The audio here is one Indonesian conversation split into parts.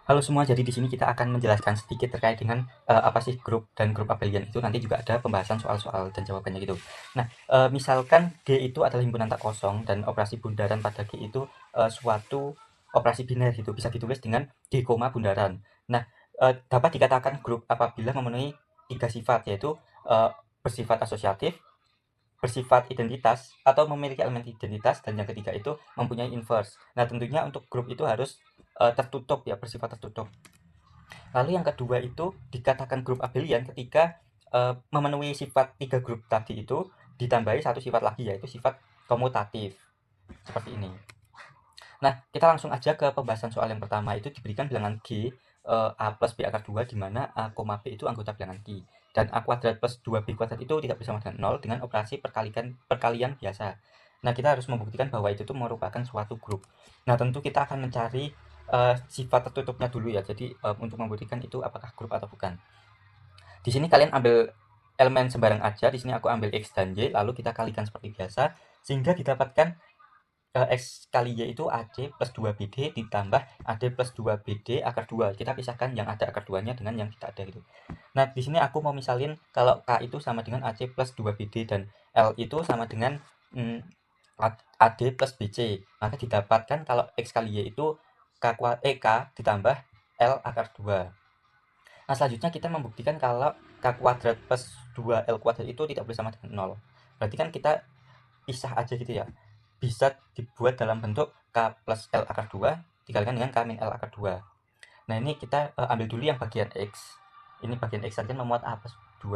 Halo semua, jadi di sini kita akan menjelaskan sedikit terkait dengan apa sih grup dan grup abelian itu. Nanti juga ada pembahasan soal-soal dan jawabannya gitu. Nah, misalkan G itu adalah himpunan tak kosong dan operasi bundaran pada G itu suatu operasi biner gitu, bisa ditulis dengan G, bundaran. Nah, dapat dikatakan grup apabila memenuhi tiga sifat, yaitu bersifat asosiatif, bersifat identitas, atau memiliki elemen identitas, dan yang ketiga itu mempunyai inverse. Nah, tentunya untuk grup itu harus tertutup ya, bersifat tertutup. Lalu yang kedua itu dikatakan grup abelian ketika memenuhi sifat tiga grup tadi itu ditambahi satu sifat lagi, yaitu sifat komutatif. Seperti ini. Nah, kita langsung aja ke pembahasan soal yang pertama. Itu diberikan bilangan G A plus B akar 2, di mana A, B itu anggota bilangan Q. Dan A kuadrat plus 2B kuadrat itu tidak bersama dengan 0 dengan operasi perkalian biasa. Nah, kita harus membuktikan bahwa itu tuh merupakan suatu grup. Nah, tentu kita akan mencari sifat tertutupnya dulu ya. Jadi untuk membuktikan itu apakah grup atau bukan. Di sini kalian ambil elemen sembarang aja. Di sini aku ambil X dan Y, lalu kita kalikan seperti biasa sehingga didapatkan X kali Y itu AD plus 2BD ditambah AD plus 2BD akar 2. Kita pisahkan yang ada akar 2-nya dengan yang tidak ada gitu. Nah, di sini aku mau misalin kalau K itu sama dengan AC plus 2BD dan L itu sama dengan AD plus BC. Maka didapatkan kalau X kali Y itu K ditambah L akar 2. Nah, selanjutnya kita membuktikan kalau K kuadrat plus 2L kuadrat itu tidak boleh sama dengan 0. Berarti kan kita pisah aja gitu ya. Bisa dibuat dalam bentuk K plus L akar 2 dikalikan dengan K min L akar 2. Nah, ini kita ambil dulu yang bagian X. Ini bagian X saja memuat A plus 2.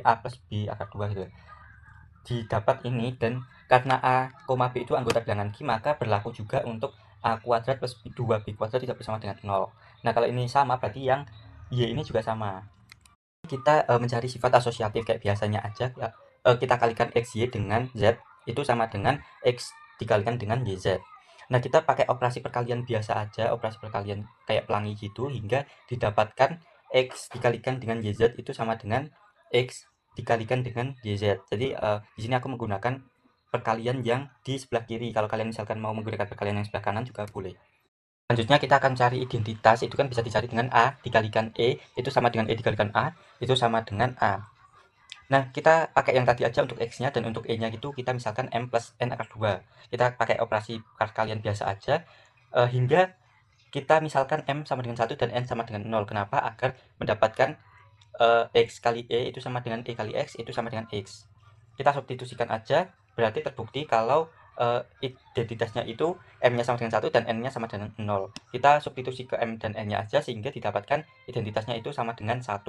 A plus B akar 2 gitu. Didapat ini, dan karena A, B itu anggota bilangan Q, maka berlaku juga untuk A kuadrat plus 2B kuadrat tidak bersama dengan 0. Nah, kalau ini sama berarti yang Y ini juga sama. Kita mencari sifat asosiatif kayak biasanya aja ya. Kita kalikan XY dengan Z itu sama dengan X dikalikan dengan YZ. Nah, kita pakai operasi perkalian biasa aja, operasi perkalian kayak pelangi gitu, hingga didapatkan X dikalikan dengan YZ itu sama dengan X dikalikan dengan YZ. Jadi di sini aku menggunakan perkalian yang di sebelah kiri. Kalau kalian misalkan mau menggunakan perkalian yang sebelah kanan juga boleh. Selanjutnya kita akan cari identitas. Itu kan bisa dicari dengan A dikalikan E itu sama dengan E dikalikan A itu sama dengan A. Nah, kita pakai yang tadi aja untuk X-nya, dan untuk E-nya itu kita misalkan M plus N akar 2. Kita pakai operasi perkalian biasa aja hingga kita misalkan M sama dengan 1 dan N sama dengan 0. Kenapa? Agar mendapatkan X kali E itu sama dengan E kali X itu sama dengan X. Kita substitusikan aja, berarti terbukti kalau identitasnya itu M-nya sama dengan 1 dan N-nya sama dengan 0. Kita substitusi ke M dan N-nya aja sehingga didapatkan identitasnya itu sama dengan 1.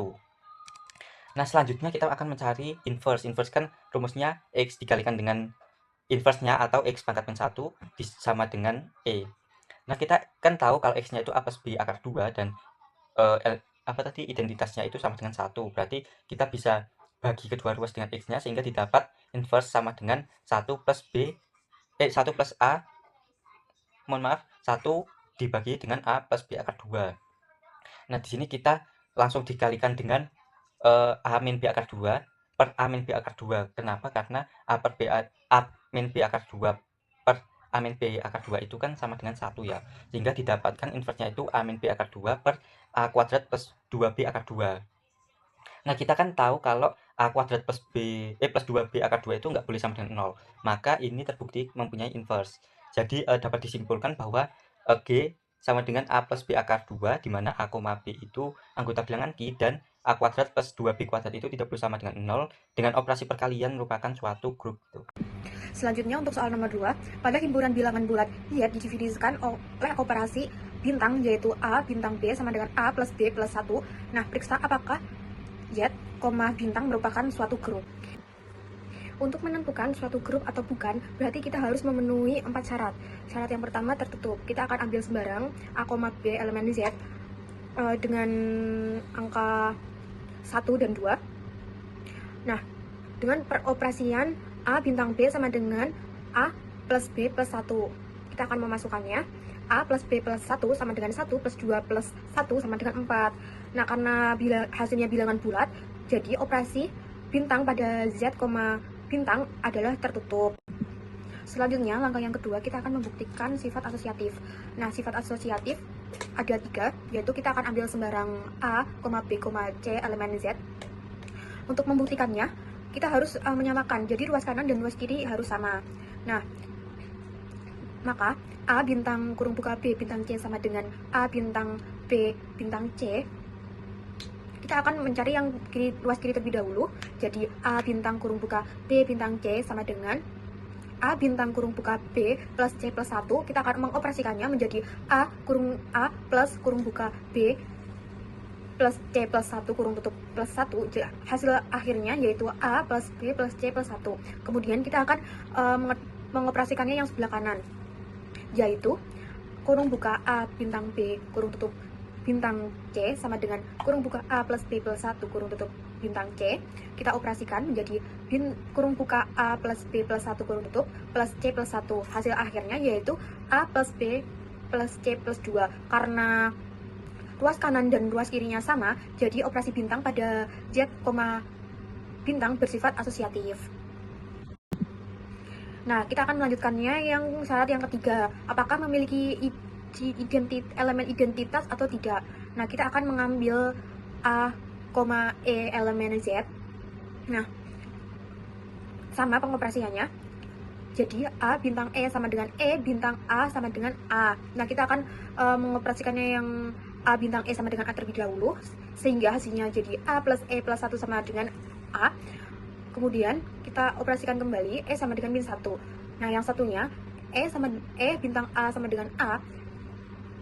Nah, selanjutnya kita akan mencari inverse. Inverse kan rumusnya X dikalikan dengan inverse-nya atau X pangkat min 1 sama dengan E. Nah, kita kan tahu kalau X-nya itu A plus B akar 2 dan identitasnya itu sama dengan 1. Berarti kita bisa bagi kedua ruas dengan X-nya sehingga didapat inverse sama dengan 1 plus A, mohon maaf, 1 dibagi dengan A plus B akar 2. Nah, di sini kita langsung dikalikan dengan A min B akar 2 per A min B akar 2. Kenapa? Karena A min B akar 2 per A min B akar 2 itu kan sama dengan 1 ya. Sehingga didapatkan inversnya itu A min B akar 2 per A kuadrat plus 2B akar 2. Nah, kita kan tahu kalau A kuadrat plus 2B akar 2 itu nggak boleh sama dengan 0. Maka ini terbukti mempunyai inverse. Jadi dapat disimpulkan bahwa G sama dengan A plus B akar 2, di mana A, B itu anggota bilangan Q, dan A kuadrat plus 2B kuadrat itu tidak boleh sama dengan 0. Dengan operasi perkalian merupakan suatu grup. Selanjutnya untuk soal nomor 2, pada himpunan bilangan bulat Y didividisikan oleh operasi bintang, yaitu A bintang B sama dengan A plus B plus 1. Nah, periksa apakah Y, bintang merupakan suatu grup. Untuk menentukan suatu grup atau bukan, berarti kita harus memenuhi 4 syarat. Syarat yang pertama tertutup. Kita akan ambil sembarang A, B elemen Z dengan angka 1 dan 2. Nah, dengan peroperasian A bintang B sama dengan A plus B plus 1. Kita akan memasukkannya. A plus B plus 1 sama dengan 1 plus 2 plus 1 sama dengan 4. Nah, karena hasilnya bilangan bulat, jadi operasi bintang pada Z, bintang adalah tertutup. Selanjutnya, langkah yang kedua, kita akan membuktikan sifat asosiatif. Nah, sifat asosiatif ada 3, yaitu kita akan ambil sembarang A, B, C elemen Z. Untuk membuktikannya, kita harus menyamakan, jadi ruas kanan dan ruas kiri harus sama. Nah, maka A bintang kurung buka B bintang C sama dengan A bintang B bintang C. Kita akan mencari yang ruas kiri terlebih dahulu. Jadi A bintang kurung buka B bintang C sama dengan A bintang kurung buka B plus C plus 1. Kita akan mengoperasikannya menjadi A plus kurung buka B plus C plus 1 kurung tutup plus 1. Hasil akhirnya yaitu A plus B plus C plus 1. Kemudian kita akan mengoperasikannya yang sebelah kanan, yaitu kurung buka A bintang B kurung tutup bintang C sama dengan kurung buka A plus B plus 1 kurung tutup bintang C. Kita operasikan menjadi kurung buka A plus B plus 1 kurung tutup plus C plus 1. Hasil akhirnya yaitu A plus B plus C plus 2. Karena ruas kanan dan ruas kirinya sama, jadi operasi bintang pada Z, bintang bersifat asosiatif. Nah, kita akan melanjutkannya yang syarat yang ketiga. Apakah memiliki elemen identitas atau tidak? Nah, kita akan mengambil A, E elemen Z. Nah, sama pengoperasiannya. Jadi A bintang E sama dengan E, bintang A sama dengan A. Nah, kita akan mengoperasikannya yang A bintang E sama dengan A terlebih dahulu, sehingga hasilnya jadi A plus E plus 1 sama dengan A. Kemudian kita operasikan kembali E sama dengan min 1. Nah, yang satunya E bintang A sama dengan A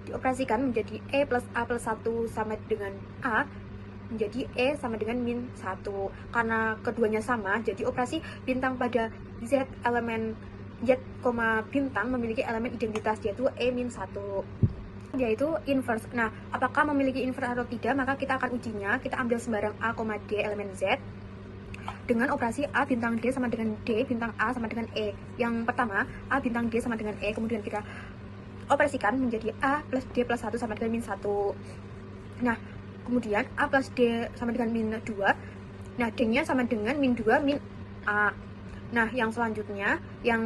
dioperasikan menjadi E plus A plus 1 sama dengan A, menjadi E sama dengan min 1. Karena keduanya sama, jadi operasi bintang pada Z elemen Z, bintang memiliki elemen identitas yaitu E min 1, yaitu inverse. Nah, apakah memiliki inverse atau tidak? Maka kita akan ujinya. Kita ambil sembarang A, D elemen Z dengan operasi A bintang D sama dengan D bintang A sama dengan E. Yang pertama, A bintang D sama dengan E, kemudian kita operasikan menjadi A plus D plus 1 sama dengan min 1. Nah, kemudian A plus D sama dengan min 2. Nah, D-nya sama dengan min 2 min A. Nah, yang selanjutnya, yang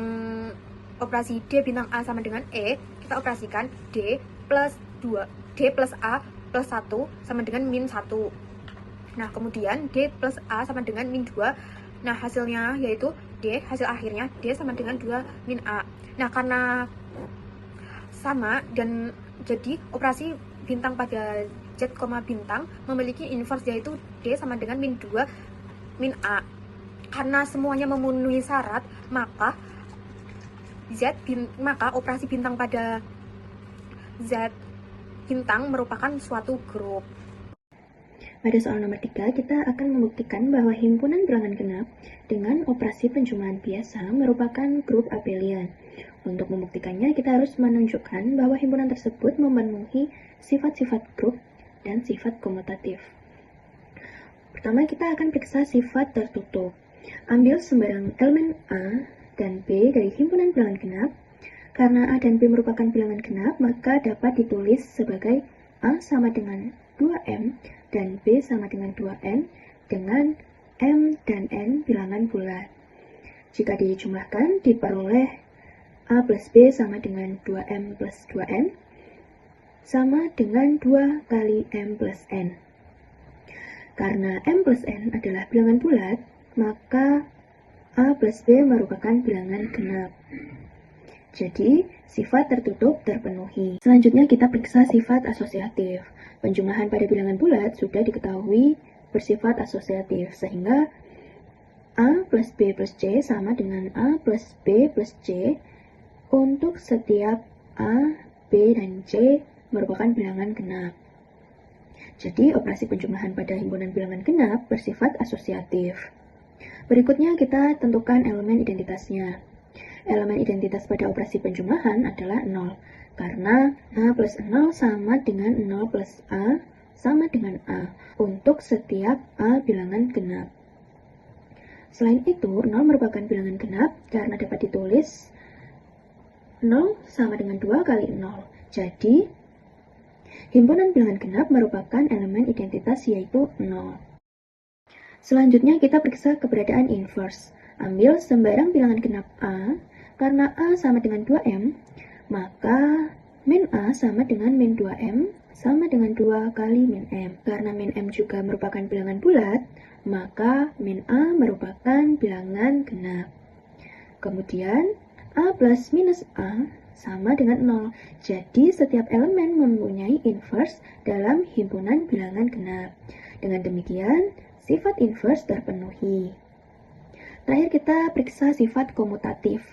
operasi D bintang A sama dengan E, kita operasikan D plus 2, D plus A plus 1 sama dengan min 1. Nah, kemudian D plus A sama dengan min 2. Nah, hasilnya yaitu D, hasil akhirnya D sama dengan 2 min A. Nah, karena sama dan jadi operasi bintang pada Z, bintang memiliki inverse yaitu D sama dengan min 2 min A. Karena semuanya memenuhi syarat, maka operasi bintang pada Z bintang merupakan suatu grup. Pada soal nomor 3, kita akan membuktikan bahwa himpunan bilangan genap dengan operasi penjumlahan biasa merupakan grup abelian. Untuk membuktikannya, kita harus menunjukkan bahwa himpunan tersebut memenuhi sifat-sifat grup dan sifat komutatif. Pertama, kita akan periksa sifat tertutup. Ambil sembarang elemen A dan B dari himpunan bilangan genap. Karena A dan B merupakan bilangan genap, maka dapat ditulis sebagai A sama dengan 2M dan B sama dengan 2N dengan M dan N bilangan bulat. Jika dijumlahkan, diperoleh A plus B sama dengan 2M plus 2N sama dengan 2 kali M plus N. Karena M plus N adalah bilangan bulat, maka A plus B merupakan bilangan genap. Jadi, sifat tertutup terpenuhi. Selanjutnya kita periksa sifat asosiatif. Penjumlahan pada bilangan bulat sudah diketahui bersifat asosiatif, sehingga A plus B plus C sama dengan A plus B plus C untuk setiap A, B, dan C merupakan bilangan genap. Jadi, operasi penjumlahan pada himpunan bilangan genap bersifat asosiatif. Berikutnya kita tentukan elemen identitasnya. Elemen identitas pada operasi penjumlahan adalah 0, karena A plus 0 sama dengan 0 plus A sama dengan A untuk setiap A bilangan genap. Selain itu, 0 merupakan bilangan genap karena dapat ditulis 0 sama dengan 2 kali 0. Jadi, himpunan bilangan genap merupakan elemen identitas yaitu 0. Selanjutnya kita periksa keberadaan inverse. Ambil sembarang bilangan genap A, karena A sama dengan 2M, maka Min A sama dengan min 2M sama dengan 2 kali min M. Karena min M juga merupakan bilangan bulat, maka min A merupakan bilangan genap. Kemudian, A plus minus A sama dengan 0. Jadi, setiap elemen mempunyai inverse dalam himpunan bilangan genap. Dengan demikian, sifat inverse terpenuhi. Terakhir kita periksa sifat komutatif.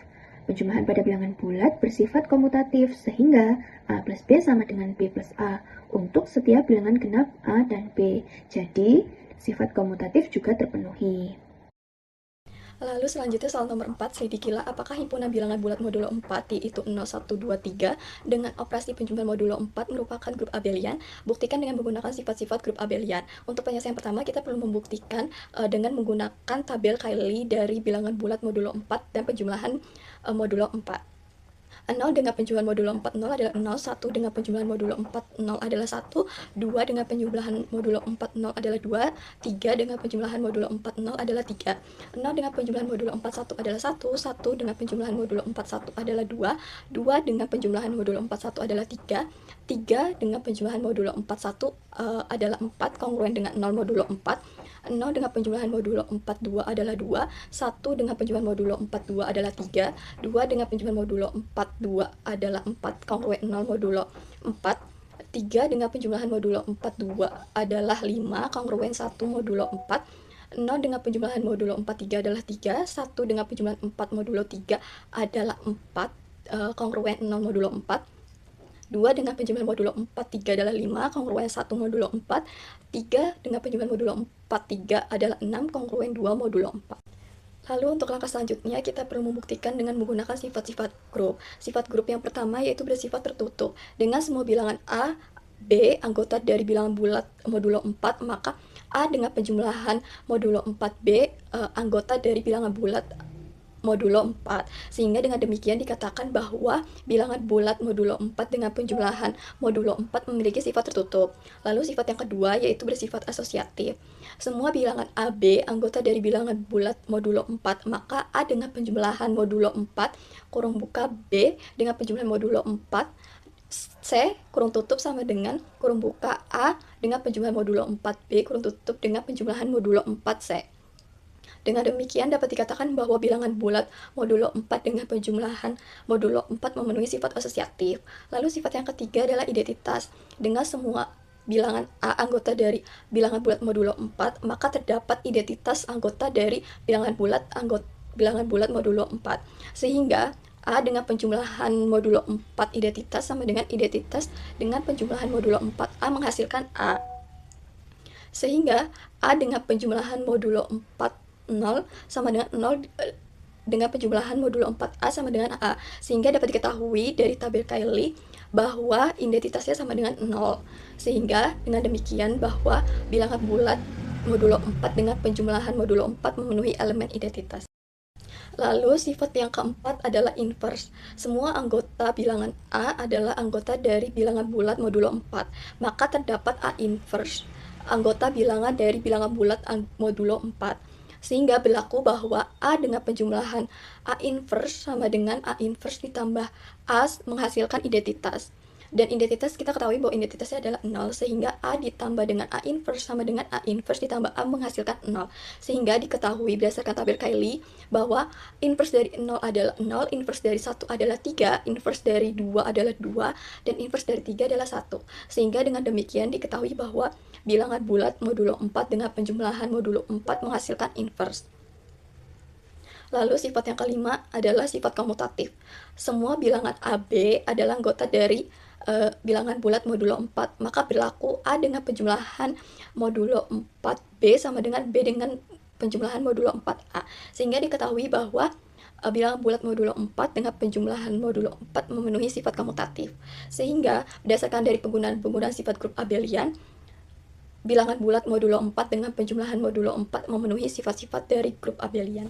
Penjumlahan pada bilangan bulat bersifat komutatif, sehingga A plus B sama dengan B plus A untuk setiap bilangan genap A dan B. Jadi, sifat komutatif juga terpenuhi. Lalu selanjutnya soal nomor 4, selidiki apakah himpunan bilangan bulat modulo 4 yaitu 0, 1, 2, 3 dengan operasi penjumlahan modulo 4 merupakan grup abelian. Buktikan dengan menggunakan sifat-sifat grup abelian. Untuk penyelesaian pertama kita perlu membuktikan dengan menggunakan tabel Cayley dari bilangan bulat modulo 4 dan penjumlahan modulo 4. 0 dengan penjumlahan modulo 4, 0 adalah 0, 1 dengan penjumlahan modulo 4, 0 adalah 1, 2 dengan penjumlahan modulo 4, 0 adalah 2, 3 dengan penjumlahan modulo 4, 0 adalah 3, 0 dengan penjumlahan modulo 4, 1 adalah 1, 1 dengan penjumlahan modulo 4, 1 adalah 2, 2 dengan penjumlahan modulo 4, 1 adalah 3, 3 dengan penjumlahan modulo 4, 1 adalah 4, kongruen dengan 0 modulo 4, 0 dengan penjumlahan modulo 4, 2 adalah 2, 1 dengan penjumlahan modulo 4, 2 adalah 3, 2 dengan penjumlahan modulo 4, 2 adalah 4, kongruen 0 modulo 4, 3 dengan penjumlahan modulo 4, 2 adalah 5, kongruen 1 modulo 4, 0 dengan penjumlahan modulo 4, 3 adalah 3, 1 dengan penjumlahan 4 modulo 3 adalah 4, kongruen 0 modulo 4, 2 dengan penjumlahan modulo 4, 3 adalah 5, kongruen 1 modulo 4, 3 dengan penjumlahan modulo 4, 3 adalah 6, kongruen 2 modulo 4. Lalu untuk langkah selanjutnya kita perlu membuktikan dengan menggunakan sifat-sifat grup. Sifat grup yang pertama yaitu bersifat tertutup. Dengan semua bilangan A, B anggota dari bilangan bulat modulo 4, maka A dengan penjumlahan modulo 4B anggota dari bilangan bulat modulo 4. Sehingga dengan demikian dikatakan bahwa bilangan bulat modulo 4 dengan penjumlahan modulo 4 memiliki sifat tertutup. Lalu sifat yang kedua yaitu bersifat asosiatif. Semua bilangan AB anggota dari bilangan bulat modulo 4, maka A dengan penjumlahan modulo 4 kurung buka B dengan penjumlahan modulo 4 C kurung tutup sama dengan kurung buka A dengan penjumlahan modulo 4B kurung tutup dengan penjumlahan modulo 4C. Dengan demikian dapat dikatakan bahwa bilangan bulat modulo 4 dengan penjumlahan modulo 4 memenuhi sifat asosiatif. Lalu sifat yang ketiga adalah identitas. Dengan semua bilangan A anggota dari bilangan bulat modulo 4, maka terdapat identitas anggota dari bilangan bulat modulo 4. Sehingga A dengan penjumlahan modulo 4 identitas sama dengan identitas dengan penjumlahan modulo 4A menghasilkan A. Sehingga A dengan penjumlahan modulo 4 0 sama dengan 0 dengan penjumlahan modulo 4A sama dengan A. Sehingga dapat diketahui dari tabel Cayley bahwa identitasnya sama dengan 0. Sehingga dengan demikian bahwa bilangan bulat modulo 4 dengan penjumlahan modulo 4 memenuhi elemen identitas. Lalu sifat yang keempat adalah inverse. Semua anggota bilangan A adalah anggota dari bilangan bulat modulo 4. Maka terdapat A inverse, anggota bilangan dari bilangan bulat modulo 4. Sehingga berlaku bahwa A dengan penjumlahan A inverse sama dengan A inverse ditambah A menghasilkan identitas. Dan identitas kita ketahui bahwa identitasnya adalah 0, sehingga A ditambah dengan A inverse sama dengan A inverse ditambah A menghasilkan 0. Sehingga diketahui berdasarkan tabel Cayley bahwa inverse dari 0 adalah 0, inverse dari 1 adalah 3, inverse dari 2 adalah 2, dan inverse dari 3 adalah 1. Sehingga dengan demikian diketahui bahwa bilangan bulat modulo 4 dengan penjumlahan modulo 4 menghasilkan inverse. Lalu sifat yang kelima adalah sifat komutatif. Semua bilangan AB adalah anggota dari bilangan bulat modulo 4, maka berlaku A dengan penjumlahan modulo 4B sama dengan B dengan penjumlahan modulo 4A. Sehingga diketahui bahwa bilangan bulat modulo 4 dengan penjumlahan modulo 4 memenuhi sifat komutatif. Sehingga berdasarkan dari penggunaan sifat grup abelian, bilangan bulat modulo 4 dengan penjumlahan modulo 4 memenuhi sifat-sifat dari grup abelian.